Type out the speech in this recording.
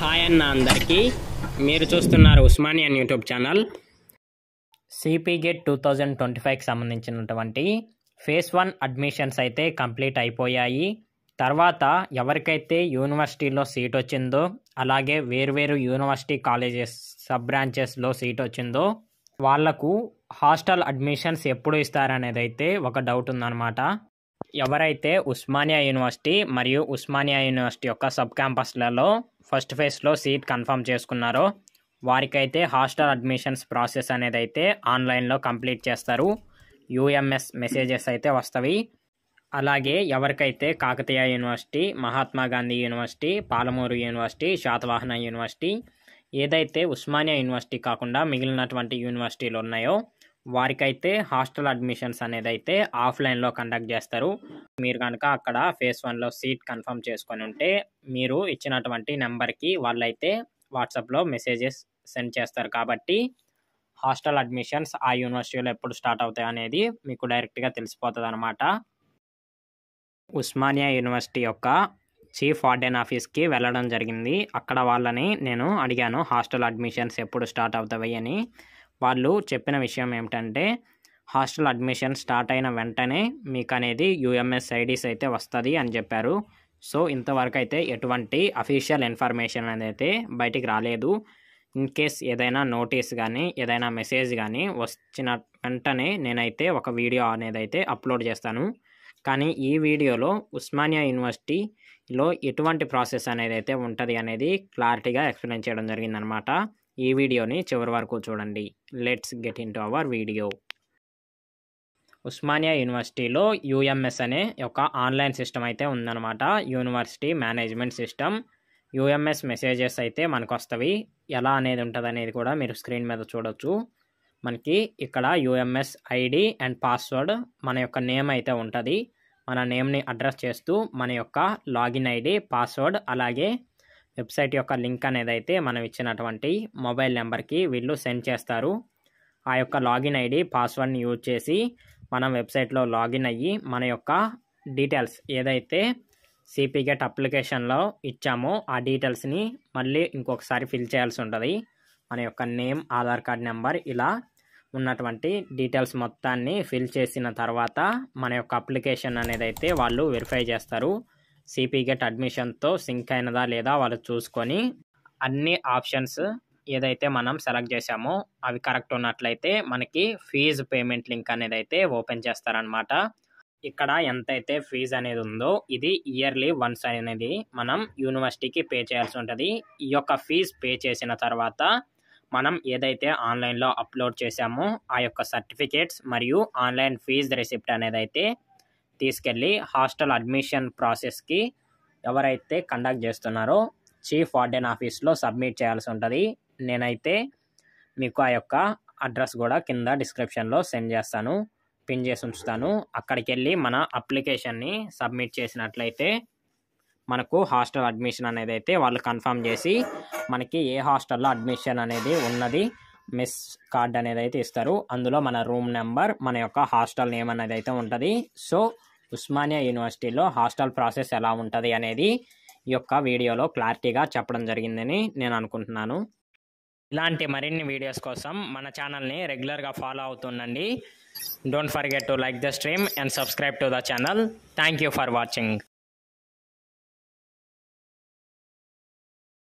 Hi అన్న అందరికీ. మీరు చూస్తున్నారు Osmania YouTube channel. CP GATE 2025కి సంబంధించినటువంటి ఫేజ్ 1 అడ్మిషన్స్ అయితే కంప్లీట్ అయిపోయాయి. తర్వాత ఎవరికైతే యూనివర్సిటీలో సీట్ వచ్చిందో, అలాగే వేరువేరు యూనివర్సిటీ కాలేజెస్ సబ్ బ్రాంచెస్లో సీట్ వచ్చిందో వాళ్లకు హాస్టల్ అడ్మిషన్స్ ఎప్పుడు ఇస్తారనేది అయితే ఒక డౌట్ ఉందన్నమాట. ఎవరైతే ఉస్మానియా యూనివర్సిటీ మరియు ఉస్మానియా యూనివర్సిటీ యొక్క సబ్ క్యాంపస్లలో ఫస్ట్ ఫేజ్లో సీట్ కన్ఫర్మ్ చేసుకున్నారో వారికైతే హాస్టల్ అడ్మిషన్స్ ప్రాసెస్ అనేది అయితే ఆన్లైన్లో కంప్లీట్ చేస్తారు. యూఎంఎస్ మెసేజెస్ అయితే వస్తవి. అలాగే ఎవరికైతే Kakatiya university, Mahatma Gandhi university, Palamuru university, Satavahana university, ఏదైతే ఉస్మానియా యూనివర్సిటీ కాకుండా మిగిలినటువంటి యూనివర్సిటీలు ఉన్నాయో వారికైతే హాస్టల్ అడ్మిషన్స్ అనేది అయితే ఆఫ్లైన్లో కండక్ట్ చేస్తారు. మీరు కనుక అక్కడ ఫేజ్ 1లో సీట్ కన్ఫర్మ్ చేసుకొని ఉంటే మీరు ఇచ్చినటువంటి నెంబర్కి వాళ్ళైతే వాట్సాప్లో మెసేజెస్ సెండ్ చేస్తారు. కాబట్టి హాస్టల్ అడ్మిషన్స్ ఆ యూనివర్సిటీలో ఎప్పుడు స్టార్ట్ అవుతాయి అనేది మీకు డైరెక్ట్గా తెలిసిపోతుంది అనమాట. ఉస్మానియా యూనివర్సిటీ యొక్క చీఫ్ వార్డెన్ ఆఫీస్కి వెళ్ళడం జరిగింది. అక్కడ వాళ్ళని నేను అడిగాను హాస్టల్ అడ్మిషన్స్ ఎప్పుడు స్టార్ట్ అవుతాయి అని. వాళ్ళు చెప్పిన విషయం ఏమిటంటే హాస్టల్ అడ్మిషన్ స్టార్ట్ అయిన వెంటనే మీకు అనేది యూఎంఎస్ ఐడీస్ అయితే వస్తుంది అని చెప్పారు. సో ఇంతవరకు అయితే ఎటువంటి అఫీషియల్ ఇన్ఫర్మేషన్ అనేది అయితే బయటికి రాలేదు. ఇన్ కేస్ ఏదైనా నోటీస్ కానీ ఏదైనా మెసేజ్ కానీ వచ్చిన వెంటనే నేనైతే ఒక వీడియో అనేది అయితే అప్లోడ్ చేస్తాను. కానీ ఈ వీడియోలో ఉస్మానియా యూనివర్సిటీలో ఎటువంటి ప్రాసెస్ అనేది అయితే ఉంటుంది అనేది క్లారిటీగా ఎక్స్ప్లెయిన్ చేయడం జరిగిందనమాట. ఈ వీడియోని చివరి వరకు చూడండి. Let's get in to our video. Osmania యూనివర్సిటీలో యూఎంఎస్ అనే ఒక ఆన్లైన్ సిస్టమ్ అయితే ఉందన్నమాట. University management system. UMS messages అయితే మనకు వస్తవి. ఎలా అనేది ఉంటుంది అనేది కూడా మీరు స్క్రీన్ మీద చూడొచ్చు. మనకి ఇక్కడ యూఎంఎస్ ఐడి అండ్ పాస్వర్డ్, మన యొక్క నేమ్ అయితే ఉంటుంది. మన నేమ్ని అడ్రస్ చేస్తూ మన యొక్క లాగిన్ ఐడి, పాస్వర్డ్, అలాగే వెబ్సైట్ యొక్క లింక్ అనేది అయితే మనం ఇచ్చినటువంటి మొబైల్ నెంబర్కి వీళ్ళు సెండ్ చేస్తారు. ఆ యొక్క లాగిన్ ఐడి, పాస్వర్డ్ని యూజ్ చేసి మనం వెబ్సైట్లో లాగిన్ అయ్యి మన యొక్క డీటెయిల్స్ ఏదైతే సిపి గేట్ అప్లికేషన్లో ఇచ్చామో ఆ డీటెయిల్స్ని మళ్ళీ ఇంకొకసారి ఫిల్ చేయాల్సి ఉంటుంది. మన యొక్క నేమ్, ఆధార్ కార్డ్ నెంబర్, ఇలా ఉన్నటువంటి డీటెయిల్స్ మొత్తాన్ని ఫిల్ చేసిన తర్వాత మన యొక్క అప్లికేషన్ అనేది అయితే వాళ్ళు వెరిఫై చేస్తారు. సిపి గేట్ అడ్మిషన్తో సింక్ అయినదా లేదా వాళ్ళు చూసుకొని అన్ని ఆప్షన్స్ ఏదైతే మనం సెలెక్ట్ చేసామో అవి కరెక్ట్ ఉన్నట్లయితే మనకి ఫీజు పేమెంట్ లింక్ అనేది అయితే ఓపెన్ చేస్తారనమాట. ఇక్కడ ఎంతైతే ఫీజు అనేది ఉందో ఇది ఇయర్లీ వన్స్ అనేది మనం యూనివర్సిటీకి పే చేయాల్సి ఉంటుంది. ఈ యొక్క ఫీజు పే చేసిన తర్వాత మనం ఏదైతే ఆన్లైన్లో అప్లోడ్ చేసామో ఆ యొక్క సర్టిఫికేట్స్ మరియు ఆన్లైన్ ఫీజు రిసిప్ట్ అనేది అయితే తీసుకెళ్ళి హాస్టల్ అడ్మిషన్ ప్రాసెస్కి ఎవరైతే కండక్ట్ చేస్తున్నారో చీఫ్ వార్డెన్ ఆఫీస్లో సబ్మిట్ చేయాల్సి ఉంటుంది. నేనైతే మీకు ఆ యొక్క అడ్రస్ కూడా కింద డిస్క్రిప్షన్లో సెండ్ చేస్తాను, పిన్ చేసి ఉంచుతాను. అక్కడికి వెళ్ళి మన అప్లికేషన్ని సబ్మిట్ చేసినట్లయితే మనకు హాస్టల్ అడ్మిషన్ అనేది అయితే వాళ్ళు కన్ఫర్మ్ చేసి మనకి ఏ హాస్టల్లో అడ్మిషన్ అనేది ఉన్నది మెస్ కార్డ్ అనేది అయితే ఇస్తారు. అందులో మన రూమ్ నెంబర్, మన యొక్క హాస్టల్ నేమ్ అనేది అయితే ఉంటుంది. సో ఉస్మానియా యూనివర్సిటీలో హాస్టల్ ప్రాసెస్ ఎలా ఉంటుంది అనేది ఈ యొక్క వీడియోలో క్లారిటీగా చెప్పడం జరిగిందని నేను అనుకుంటున్నాను. ఇలాంటి మరిన్ని వీడియోస్ కోసం మన ఛానల్ని రెగ్యులర్గా ఫాలో అవుతుండండి. Don't forget to like the stream and subscribe to the channel. Thank you for watching.